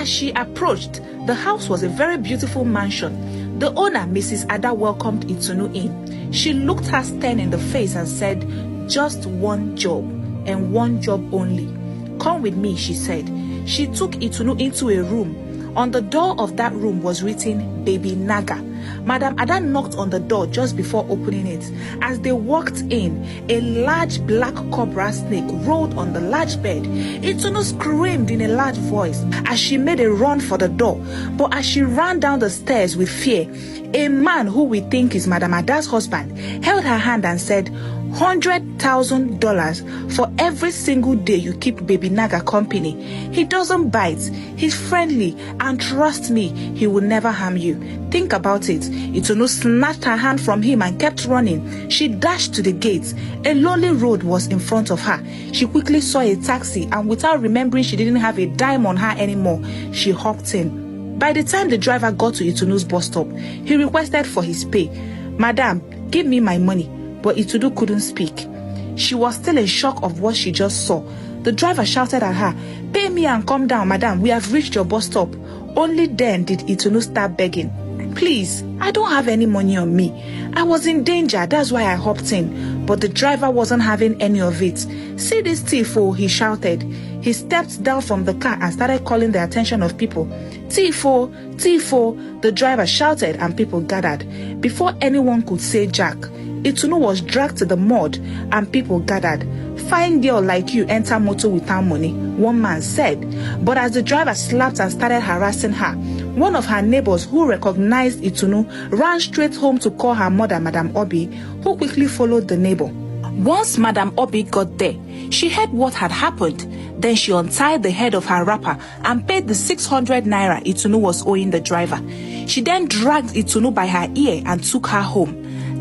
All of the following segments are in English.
As she approached, the house was a very beautiful mansion. The owner, Mrs. Ada, welcomed Itunu in. She looked her stern in the face and said, "Just one job, and one job only. Come with me," she said. She took Itunu into a room. On the door of that room was written, "Baby Naga." Madam Ada knocked on the door just before opening it. As they walked in, a large black cobra snake rolled on the large bed. Itunu screamed in a loud voice as she made a run for the door. But as she ran down the stairs with fear, a man who we think is Madam Ada's husband held her hand and said, $100,000 for every single day you keep Baby Naga company. He doesn't bite, he's friendly, and trust me, he will never harm you. Think about it. Itunu snatched her hand from him and kept running. She dashed to the gate. A lonely road was in front of her. She quickly saw a taxi, and without remembering she didn't have a dime on her anymore, she hopped in. By the time the driver got to Itunu's bus stop, he requested for his pay. "Madam, give me my money." But Itunu couldn't speak. She was still in shock of what she just saw. The driver shouted at her, "Pay me and come down, madam. We have reached your bus stop." Only then did Itunu start begging, "Please, I don't have any money on me. I was in danger, that's why I hopped in." But the driver wasn't having any of it. "See this thief, oh," he shouted. He stepped down from the car and started calling the attention of people. "Thief, oh, thief, oh," the driver shouted, and people gathered. Before anyone could say jack, Itunu was dragged to the mud and people gathered. "Fine girl like you enter motor without money," one man said. But as the driver slapped and started harassing her, one of her neighbors who recognized Itunu ran straight home to call her mother, Madam Obi, who quickly followed the neighbor. Once Madam Obi got there, she heard what had happened. Then she untied the head of her wrapper and paid the 600 naira Itunu was owing the driver. She then dragged Itunu by her ear and took her home.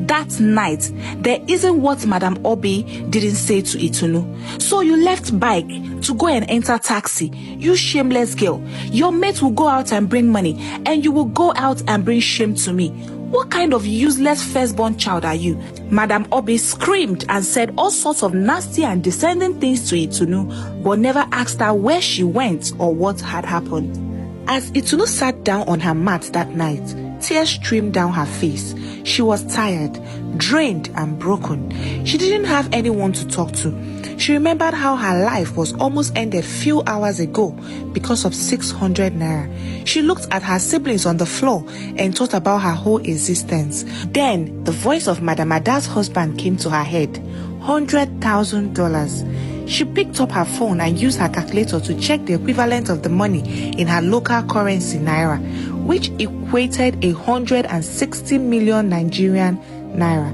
That night, there isn't what Madam Obi didn't say to Itunu. "So you left bike to go and enter taxi. You shameless girl. Your mate will go out and bring money, and you will go out and bring shame to me. What kind of useless firstborn child are you?" Madam Obi screamed and said all sorts of nasty and descending things to Itunu, but never asked her where she went or what had happened. As Itunu sat down on her mat that night, tears streamed down her face. She was tired, drained, and broken. She didn't have anyone to talk to. She remembered how her life was almost ended few hours ago because of 600 naira. She looked at her siblings on the floor and thought about her whole existence. Then the voice of Madam Ada's husband came to her head. $100,000. She picked up her phone and used her calculator to check the equivalent of the money in her local currency, naira, which equated 160 million Nigerian naira.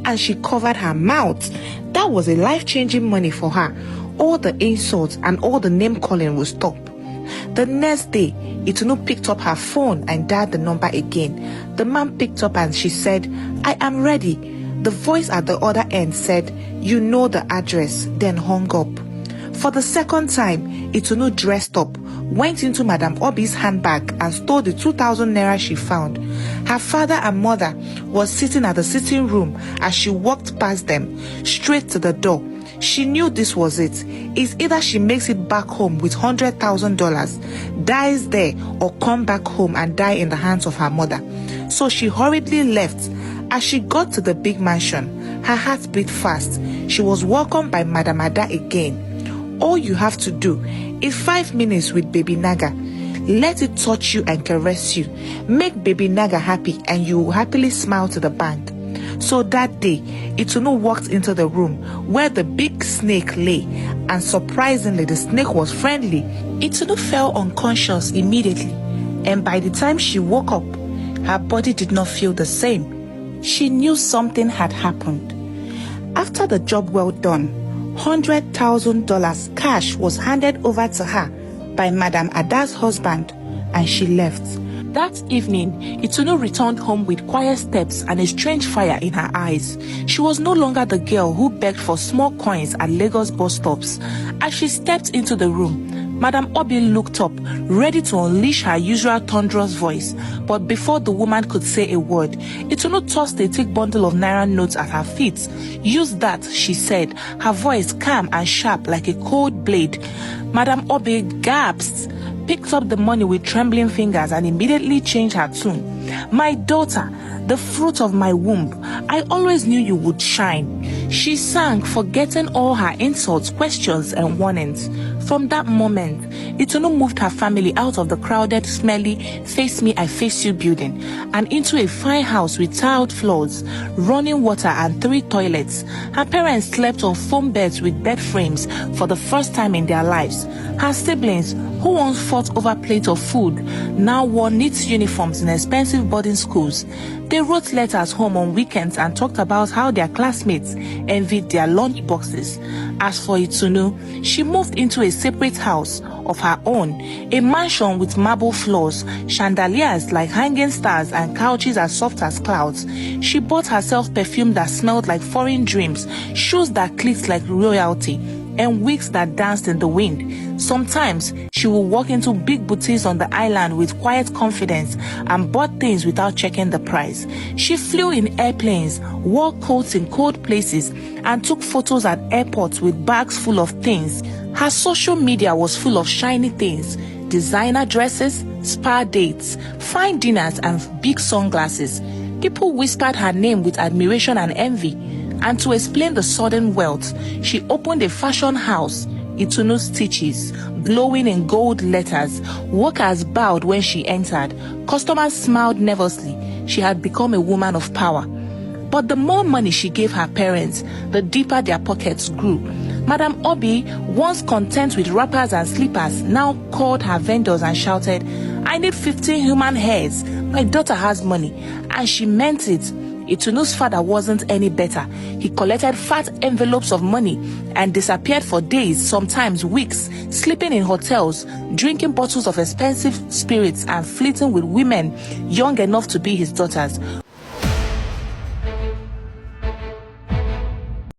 And she covered her mouth. That was a life-changing money for her. All the insults and all the name-calling would stop. The next day, Itunu picked up her phone and dialed the number again. The man picked up and she said, "I am ready." The voice at the other end said, "You know the address," then hung up. For the second time, Itunu dressed up, went into Madam Obi's handbag and stole the 2,000 naira she found. Her father and mother was sitting at the sitting room as she walked past them, straight to the door. She knew this was it. It's either she makes it back home with $100,000, dies there, or come back home and die in the hands of her mother. So she hurriedly left. As she got to the big mansion, her heart beat fast. She was welcomed by Madam Ada again. "All you have to do is 5 minutes with Baby Naga. Let it touch you and caress you. Make Baby Naga happy and you will happily smile to the bank." So that day, Itunu walked into the room where the big snake lay, and surprisingly, the snake was friendly. Itunu fell unconscious immediately, and by the time she woke up, her body did not feel the same. She knew something had happened. After the job well done, $100,000 cash was handed over to her by Madam Ada's husband, and she left. That evening, Itunu returned home with quiet steps and a strange fire in her eyes. She was no longer the girl who begged for small coins at Lagos bus stops. As she stepped into the room, Madam Obi looked up, ready to unleash her usual thunderous voice. But before the woman could say a word, Itunu tossed a thick bundle of naira notes at her feet. "Use that," she said, her voice calm and sharp like a cold blade. Madam Obi gasped. picked up the money with trembling fingers and immediately changed her tune. "My daughter, the fruit of my womb, I always knew you would shine," she sang, forgetting all her insults, questions, and warnings. From that moment, Itunu moved her family out of the crowded, smelly "Face Me, I Face You" building and into a fine house with tiled floors, running water, and 3 toilets. Her parents slept on foam beds with bed frames for the first time in their lives. Her siblings, who once fought over plates of food, now wore neat uniforms in expensive boarding schools. They wrote letters home on weekends and talked about how their classmates envied their lunch boxes. As for Itunu, she moved into a separate house of her own, a mansion with marble floors, chandeliers like hanging stars, and couches as soft as clouds. She bought herself perfume that smelled like foreign dreams, shoes that clicked like royalty, and wigs that danced in the wind. Sometimes she would walk into big boutiques on the island with quiet confidence and bought things without checking the price. She flew in airplanes, wore coats in cold places, and took photos at airports with bags full of things. Her social media was full of shiny things: designer dresses, spa dates, fine dinners, and big sunglasses. People whispered her name with admiration and envy. And to explain the sudden wealth, she opened a fashion house, Itunu Stitches, glowing in gold letters. Workers bowed when she entered. Customers smiled nervously. She had become a woman of power. But the more money she gave her parents, the deeper their pockets grew. Madam Obi, once content with wrappers and slippers, now called her vendors and shouted, "I need 15 human hairs. My daughter has money." And she meant it. Itunu's father wasn't any better. He collected fat envelopes of money and disappeared for days, sometimes weeks, sleeping in hotels, drinking bottles of expensive spirits, and flirting with women young enough to be his daughters.